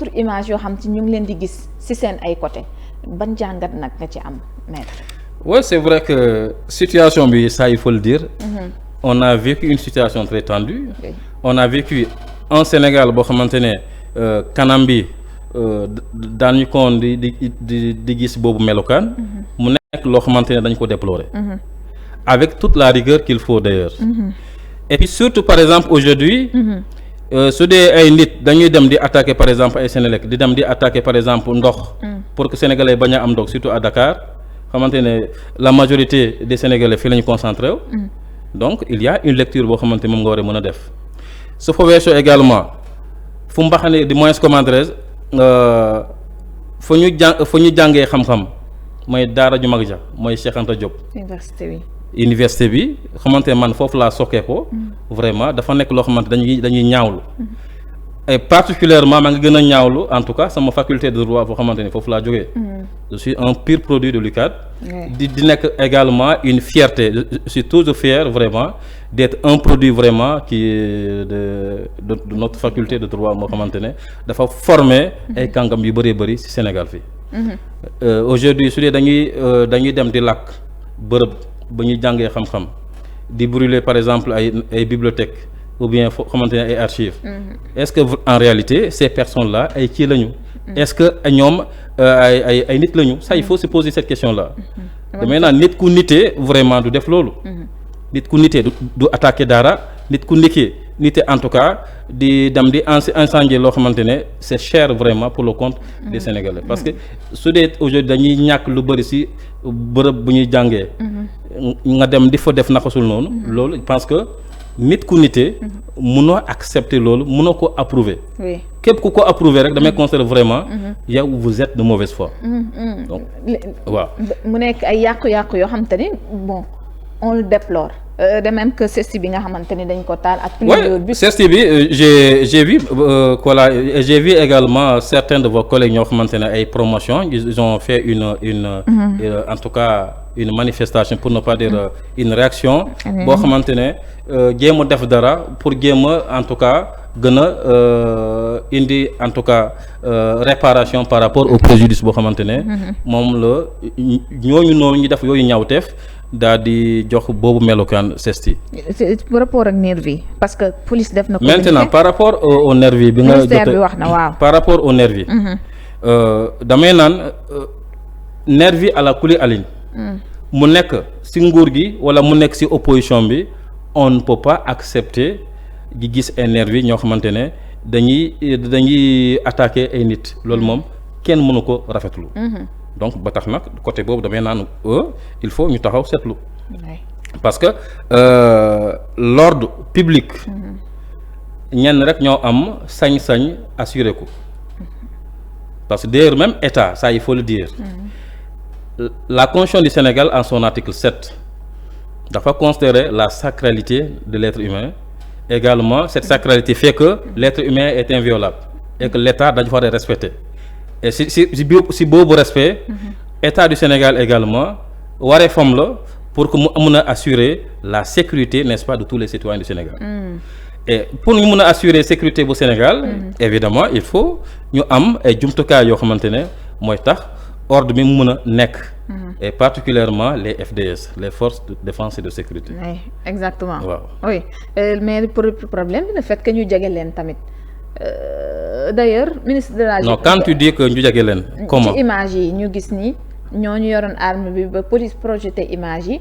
d'autres images yoo xam ci ñu ngi leen di gis ci seen ay côté ban jàngat nag nga ci am maître. Oui, c'est vrai que situation bi ça il faut le dire. On a vécu une situation très tendue. Okay. On a vécu un Sénégal boo xamante ne kanam bi daañu ko di gis boobu melokaan. mu nekk loo xamante ne dañ ko déplorer. Avec toute la rigueur qu'il faut d'ailleurs. Et puis surtout par exemple aujourd'hui. su dee ay nit dañuy dem di attaquer par exemple ay Sénélec di dem di attaquer par exemple ndox. pour que sénégalais bañ a am ndox surtout à Dakar xamante ne la majorité des sénégalais fii la ñu concentré wu. donc il y a une lecture boo xamante moom nga war a mën a def su fa weesoo également fu mbaxane di moins commentaires fu ñu jàngee xam-xam mooy daara ju mag ja mooy Cheikh Anta Diop. université bi xamante ne man foofu laa sokkee ko vraiment dafa nekk loo xamante dañuy ñaawlu et particulièrement maa ngi gën a ñaawlu en tout cas sama faculté de droit boo xamante ni foofu laa jógee je suis un pur produit de l'UCAD di nekk également une fierté je suis toujours fier vraiment d'être un produit vraiment qui de notre faculté de droit moo xamante ne dafa former ay kàngam yu bëree bëri ci Sénégal fii aujourd'hui su dee dañuy dem di làkk bërëb ba ñuy jàngee xam-xam di brûler par exemple ay bibliothèques ou bien foo xamante ne ay archives est-ce que en réalité ces personnes-là ay kii lañu est-ce que ñoom ay nit lañu ça il faut se poser cette question-là damay naan nit ku nitee vraiment du def loolu nit ku nitee du attaquer dara nit ku nitee en tout cas di dem di incendier loo xamante ne c'est cher vraiment pour le compte des Sénégalais parce que su dee aujourd'hui dañuy ñàkk lu bëri ci bërëb bu ñuy jàngee nga dem di fa def naqasul noonu loolu je pense que nit ku nitee munoo accepter loolu munoo ko approuver képp ku ko approuver rek damay considérer vraiment yow vous êtes de mauvaise foi donc waaw mu nekk ay yàqu-yàqu yoo xam te ni bon on le déplore de même que CESTI bi nga xamante ni dañ ko taal ak plusieurs bus. CESTI bi j'ai vu j'ai vu également certains de vos collègues ñoo xamante ne ay promotion ils ont fait une en tout cas une manifestation pour ne pas dire une réaction boo xamante ne jéem a def dara pour jéem a en tout cas gën a indi en tout cas réparation par rapport au préjudice boo xamante ne moom la ñooñu noonu ñu def yooyu ñaawteef daal di jox boobu melokaan CESTI. par rapport ak nervi parce que police def na. maintenant par rapport au nervi bi nga ministère bi wax na waaw. par rapport au nervi damay naan nervi à la kuli aligne mu nekk ci nguur gi walla mu nekk ci opposition bi on ne peut pas accepter di gis ay nervi ñoo xamante ne dañuy attaquer ay nit loolu moom kenn mënu ko rafetlu. donc ba tax nag côté boobu damay naan il faut ñu taxaw seetlu parce que l'ordre public ñenn rek ñoo am sañ-sañ assurer ko parce que d'ailleurs même État ça il faut le dire la Constitution du Sénégal en son article 7 dafa considérer la sacralité de l'être humain également cette sacralité fait que l'être humain est inviolable et que l'État dañu war a respecter et si boobu respect État du Sénégal également wareefam la pour que mu mën a assurer la sécurité n'est-ce pas de tous les citoyens du Sénégal et pour ñu mën a assurer sécurité bu Sénégal évidemment il faut ñu am ay jumtukaay yoo xamante ne mooy tax ordre bi mu mën a nekk et particulièrement les FDS les forces de défense et de sécurité. Oui, exactement. waaw oui mais pour problème bi le fait que ñu jege leen tamit d'ailleurs ministre de la. non quand tu dis que ñu jege leen. comment ci image yi ñu gis ni ñooñu yoroon arme bi ba police projeté image yi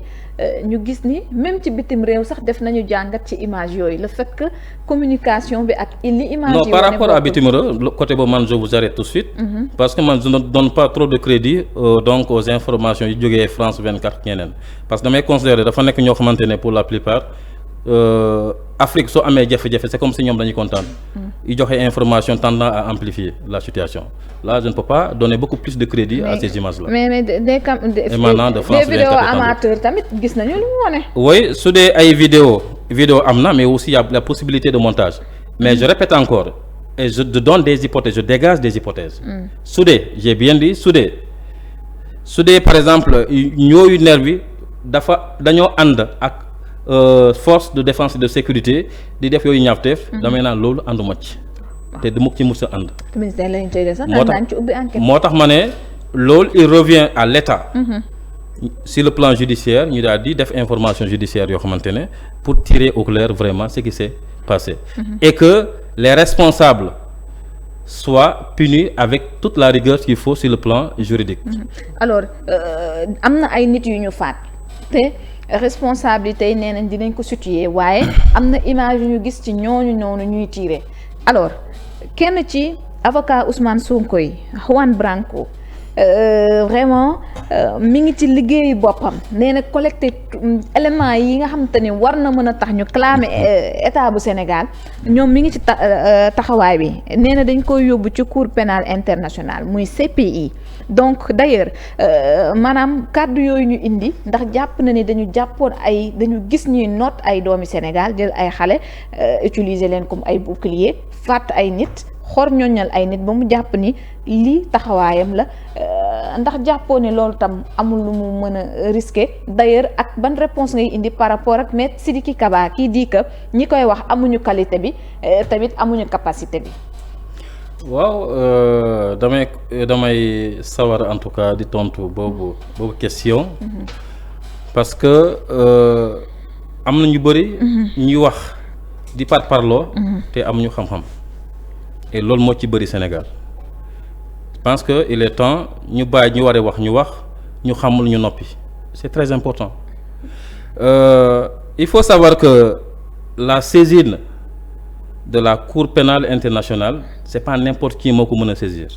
ñu gis ni même ci bitim réew sax def nañu jàngat ci image yooyu le fait que communication bi ak li image non par rapport à bitim réew côté boobu man je vous arrête tout de suite parce que man je ne donne pas trop de crédit donc aux informations yi jógee France 24 ñeneen parce que damay considérer dafa nekk ñoo xamante ne pour la plupart Afrique soo amee jafe-jafe c'est comme si ñoom dañuy kontaan yi joxe information tendant à amplifier la situation là je ne peux pas donner beaucoup plus de crédit à ces images là mais émanant de France 24 des vidéos amateurs tamit gis nañu lu mu wane. oui su dee ay vidéo am na mais aussi il y a la possibilité de montage mais je répète encore et je donne des hypothèses je dégage des hypothèses su dee j'ai bien dit su dee par exemple ñooyu nervi dañoo ànd ak force de défense et de sécurité di def yooyu ñaawteef damay naan loolu ànduma ci te du mukk ci mus a ànd. ministère de l'Intérieur sax daan ci ubbi enquête. moo tax ma ne loolu il revient à l'État. Sur le plan judiciaire ñu daal di def information judiciaire yoo xamante ne pour tirer au clair vraiment ce qui s'est passé. Et que les responsables soient punis avec toute la rigueur qu'il faut sur le plan juridique. Alors am na ay nit yu ñu faat te responsabilité yi nee nañ dinañ ko situer waaye am na image yu ñu gis ci ñooñu noonu ñuy tirer alors kenn ci avocat Ousmane Sonko yi Juan Branco vraiment mi ngi ci liggéeyu boppam nee na collecté éléments yi nga xamante ni war na mën a tax ñu clamer état bu Sénégal ñoom mi ngi ci taxawaay bi nee na dañ koy yóbbu ci cour pénale internationale muy CPI donc d'ailleurs maanaam kàddu yooyu ñu indi ndax jàpp na ni dañu gis ñuy noot ay doomi Sénégal jël ay xale utiliser leen comme ay bouclier fàtt ay nit xor ñoñal ay nit ba mu jàpp ni lii taxawaayam la ndax jàppoo ne loolu tam amul lu mu mën a risquer d'ailleurs ak ban réponse ngay indi par rapport ak Maître Sidiki Kaba kii di que ñi koy wax amuñu qualité bi tamit amuñu capacité bi. waaw damay sawar en tout cas di tontu boobu question. parce que am na ñu bëri. ñuy wax di parloo. te amuñu xam-xam. et loolu moo ci bëri Sénégal je pense que il est temps ñu bàyyi ñu war a wax ñu xamul ñu noppi c'est très important il faut savoir que la saisine de la Cour pénale internationale c'est pas n'importe qui moo ko mën a saisir.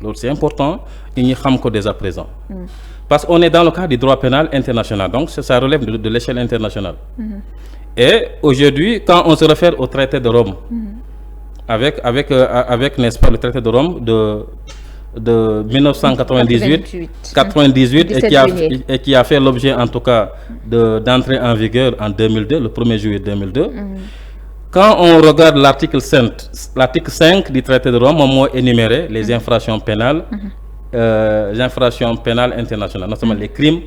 loolu c'est important ñu xam ko dès à présent. parce qu'on est dans le cadre du droit pénal international donc ça relève de l'échelle internationale. Et aujourd'hui quand on se réfère au traité de Rome. Avec n'est-ce pas le traité de Rome de 1998 et qui a fait l'objet en tout cas d'entrée en vigueur en 2002 le 1er juillet 2002. Quand on regarde l'article 5 du traité de Rome moom moo énuméré les infractions pénales internationales notamment les crimes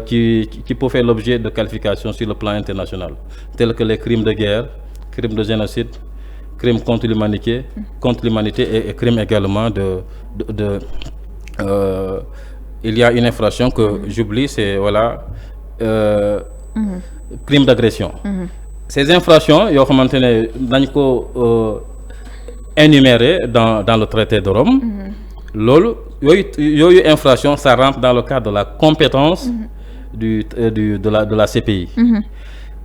qui peuvent faire l'objet de qualification sur le plan international tels que les crimes de guerre, crimes de génocide, crimes contre l'humanité et crimes également il y a une infraction que j'oublie, c'est crime d'agression. Ces infractions yoo xamante ne dañ ko énuméré dans le traité de Rome. loolu yooyu infraction ça rentre dans le cadre de la compétence de la CPI.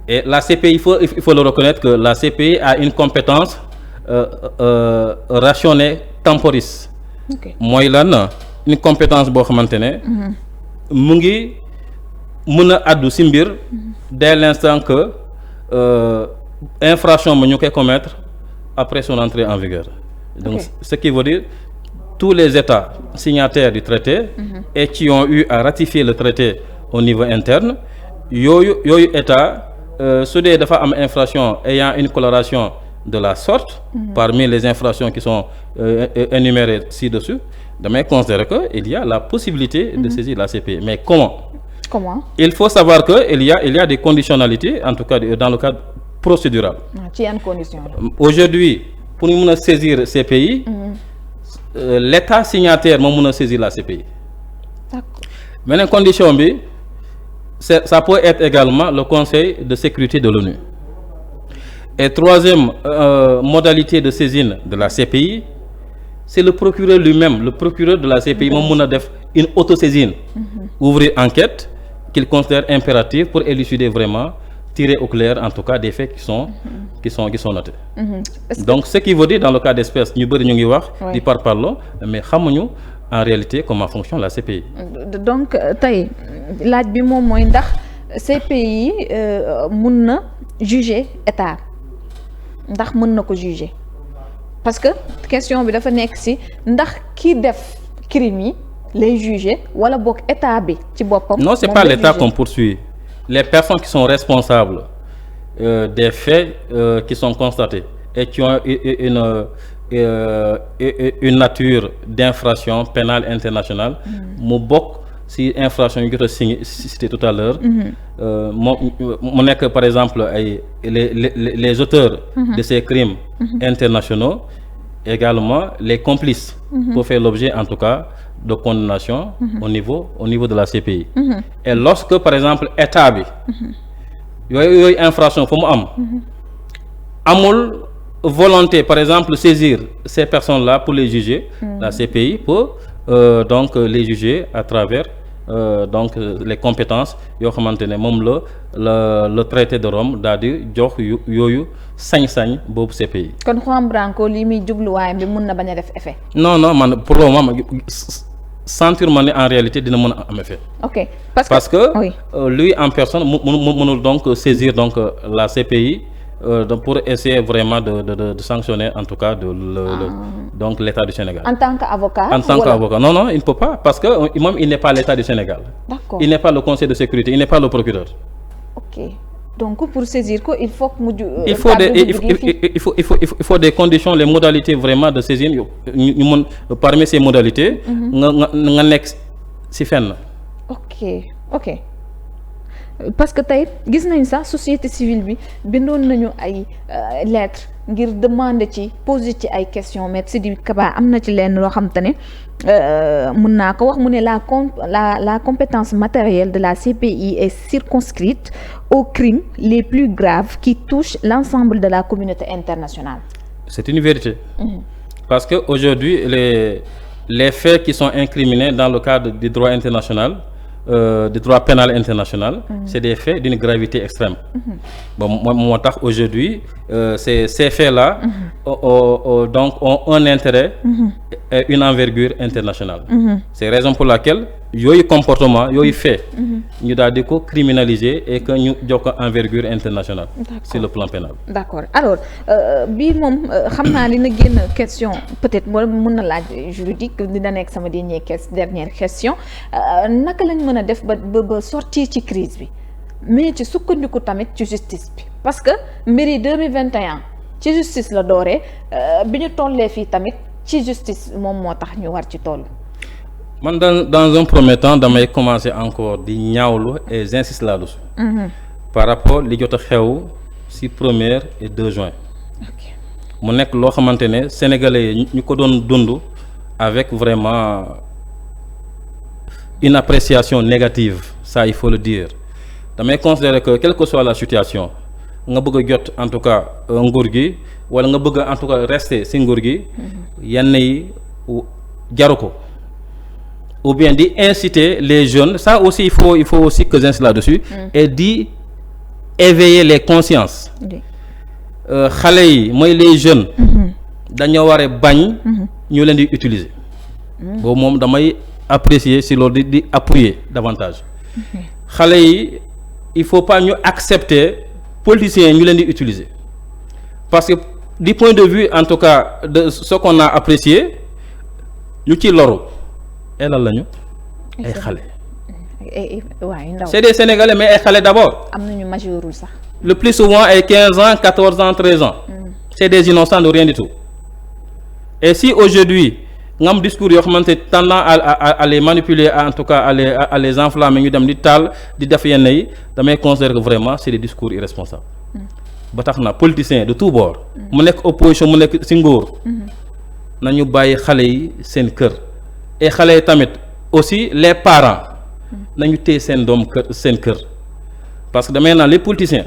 Et la CPI il faut le reconnaître que la CPI a une compétence rationnée temporis. mooy lan une compétence boo xamante ne mu ngi mën a addu ci mbir dès l'instant que infraction ba ñu koy commettre après son entrée en vigueur. Donc ce qui veut dire tous les États signataires du traité et qui ont eu à ratifier le traité au niveau interne yooyu État su dee dafa am infraction ayant une coloration de la sorte parmi les infractions qui sont énumérées ci-dessus damay considérer que il y a la possibilité de saisir la CPI. Mais comment? Il faut savoir que il y a des conditionnalités en tout cas dans le cadre procédural. Ci yan conditions? Aujourd'hui pour ñu mën a saisir CPI l'État signataire moo mën a saisir la CPI. D'accord. Beneen condition bi ça peut être également le Conseil de sécurité de l'ONU. Et troisième modalité de saisine de la CPI, c'est le procureur lui-même, le procureur de la CPI moom mën a def une autosaisine, ouvrir enquête qu'il considère impérative pour élucider vraiment, tirer au clair en tout cas des faits qui sont notés. Donc ce qui veut dire dans le cas d'espèce ñu bëri ñu ngi wax di parparloo mais xamuñu en réalité comment fonctionne la CPI. Donc tey laaj bi moom mooy ndax CPI mun na juger état ndax mën na ko juger parce que question bi dafa nekk ci ndax ki def crime yi lay juger wala boog état bi ci boppam. Non, c'est pas l'état qu'on poursuit. Les personnes qui sont responsables des faits qui sont constatés et qui ont une nature d'infraction pénale internationale mu bokk si infraction yu jot a cité tout à l'heure mu nekk par exemple ay les auteurs de ces crimes internationaux, également les complices pour faire l'objet en tout cas de condamnation au niveau de la CPI. Et lorsque par exemple état bi yooyu infraction fu mu am amul volonté par exemple saisir ces personnes-là pour les juger, la CPI peut donc les juger à travers donc les compétences yoo xamante ne moom le traité de Rome daal di jox yooyu sañ-sañ boobu CPI. kon Juan Branco li muy jubluwaayam bi mun na bañ a def effet. non man pour le moment sentir ma ne en réalité dina mën a am effet. ok parce que lui en personne mënul donc saisir donc la CPI. Donc pour essayer vraiment de sanctionner en tout cas donc l'État du Sénégal. En tant qu'avocat. En tant qu'avocat non il ne peut pas parce que même il n'est pas l'État du Sénégal. D'accord. Il n'est pas le Conseil de sécurité, il n'est pas le procureur. Ok donc pour saisir ko il faut que mu il faut des conditions, les modalités vraiment de saisir ñu mën parmi ces modalités. nga nekk ci fenn. ok. parce que tey gis nañ sax société civile bi bindoon nañu ay lettres ngir demander ci poser ci ay questions mais Sidiki Kaba am na ci lenn loo xam te ne mën naa ko wax mu ne la compétence matérielle de la CPI est circonscrite aux crimes les plus graves qui touchent l'ensemble de la communauté internationale. C'est une vérité. Parce que aujourd'hui les faits qui sont incriminés dans le cadre du droit international, du droit pénal international, c'est des faits d'une gravité extrême. Bon, moo tax aujourd'hui ces faits-là donc ont un intérêt et une envergure internationale. C'est la raison pour laquelle yooyu comportement yooyu fait ñu daal di ko criminaliser et que ñu jox ko envergure internationale sur le plan pénal. D'accord alors bii moom xam naa dina génn question peut-être moo mën na laaj juridique dina nekk sama dernière question naka lañ mën a def ba sortir ci crise bi mais ci sukkandiku tamit ci justice bi parce que mbiri 2021 ci justice la dooree bi ñu tollee fii tamit ci justice moom moo tax ñu war ci toll. Man dans un premier temps damay commencer encore di ñaawlu et j'insiste là-dessus. Par rapport li jot a xew ci 1er et 2 juin. mu nekk loo xamante ne sénégalais yi ñu ko doon dund avec vraiment une appréciation négative, ça il faut le dire. Damay considérer que quelle que soit la situation nga bëgg a jot en tout cas nguur gi wala nga bëgg en tout cas rester ci nguur gi yenn yi jaru ko. Ou bien d'y inciter les jeunes, ça aussi il faut aussi que j'insiste là-dessus, et d'y éveiller les consciences. Xale yi mooy les jeunes dañoo war a bañ ñu leen di utiliser. Boobu moom damay apprécier si loolu di appuyer davantage. Xale yi il faut pas ñu accepter politiciens ñu leen di utiliser parce que du point de vue en tout cas de ce qu'on a apprécié ñu ci loru. Et lan lañu ay xale. C'est des Sénégalais mais ay xale d'abord. Am nañu majeurul sax. Le plus souvent ay 15 ans 14 ans 13 ans. C'est des innocents de rien du tout. Et si aujourd'hui nga am discours yoo xamante tendant à les manipuler en tout cas à les enflammer ñu dem di taal di def yenn yi damay considérer que vraiment c'est des discours irresponsables. Ba tax na politiciens de tous bords. mu nekk opposition mu nekk ci nguur. nañu bàyyi xale yi seen kër. Et xale yi tamit aussi les parents nañu téye seen doom kër seen kër parce que damay naan les politiciens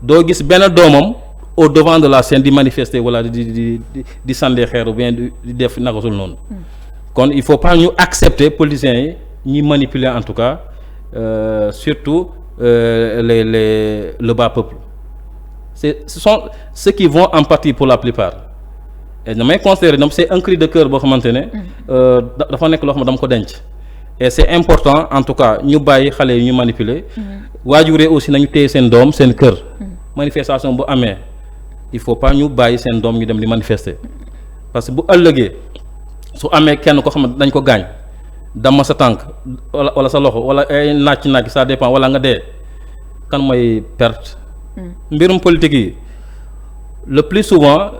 doo gis benn doomam au devant de la scène di manifester wala di sànni xeer ou bien di def naka sul noonu kon il faut pas ñu accepter politiciens yi ñuy manipuler en tout cas surtout le bas peuple ce sont ceux qui vont en partie pour la plupart. Et damay considérer donc c'est un cri de cœur boo xamante ne dafa nekk loo xam ne dama ko denc et c'est important en tout cas ñu bàyyi xale yi ñu manipuler waajur yi aussi nañu téye seen doom seen kër manifestation bu amee il faut pas ñu bàyyi seen doom ñu dem di manifester parce que bu ëllëgee su amee kenn ko xam ne dañ ko gaañ dama sa tànk wala sa loxo wala ay naaj ça dépend wala nga dee kan mooy perte mbirum politique yi le plus souvent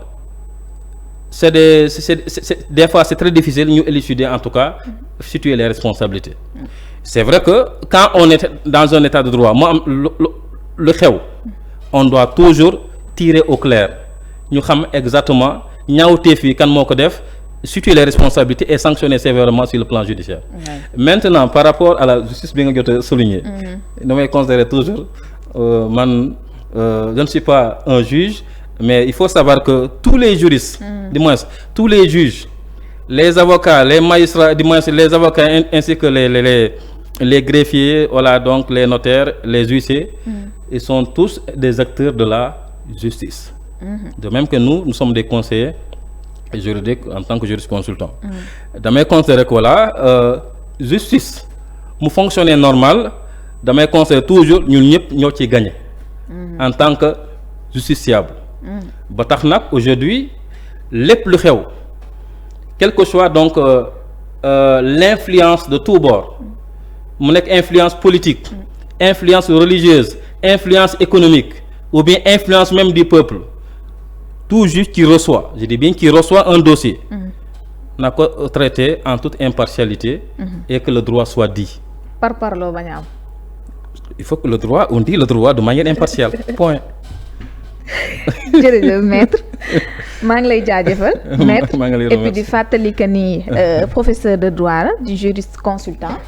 des fois c'est très difficile ñu élucider en tout cas situer les responsabilités. C'est vrai que quand on est dans un état de droit mu am lu xew on doit toujours tirer au clair ñu xam exactement ñaawteef yi kan moo ko def, situer les responsabilités et sanctionner sévèrement sur le plan judiciaire. Maintenant par rapport à la justice bi nga jot a souligner, damay considérer toujours je ne suis pas un juge, mais il faut savoir que tous les juristes, du moins tous les juges, les avocats, les magistrats, du moins les avocats ainsi que les greffiers, voilà, donc les notaires, les huissiers, ils sont tous des acteurs de la justice. De même que nous sommes des conseillers juridiques en tant que juriste consultant. Damay considérer que voilà, justice mu fonctionner normal, damay considérer toujours ñun ñëpp ñoo ciy gagner en tant que justiciable. Ba tax nag aujourd'hui lépp lu xew, quel que soit donc l'influence de tous bords, mu nekk influence politique, influence religieuse, influence économique ou bien influence même du peuple, tout juge qui reçoit, je dis bien qui reçoit un dossier, n'a ko traité en toute impartialité et que le droit soit dit. Parparloo bañ a am. Il faut que le droit, on dit le droit de manière impartiale. Point. Jërëjëf maître maa ngi lay jaajëfal maître et puis di fàttali que ni professeur de droit la di juriste consultant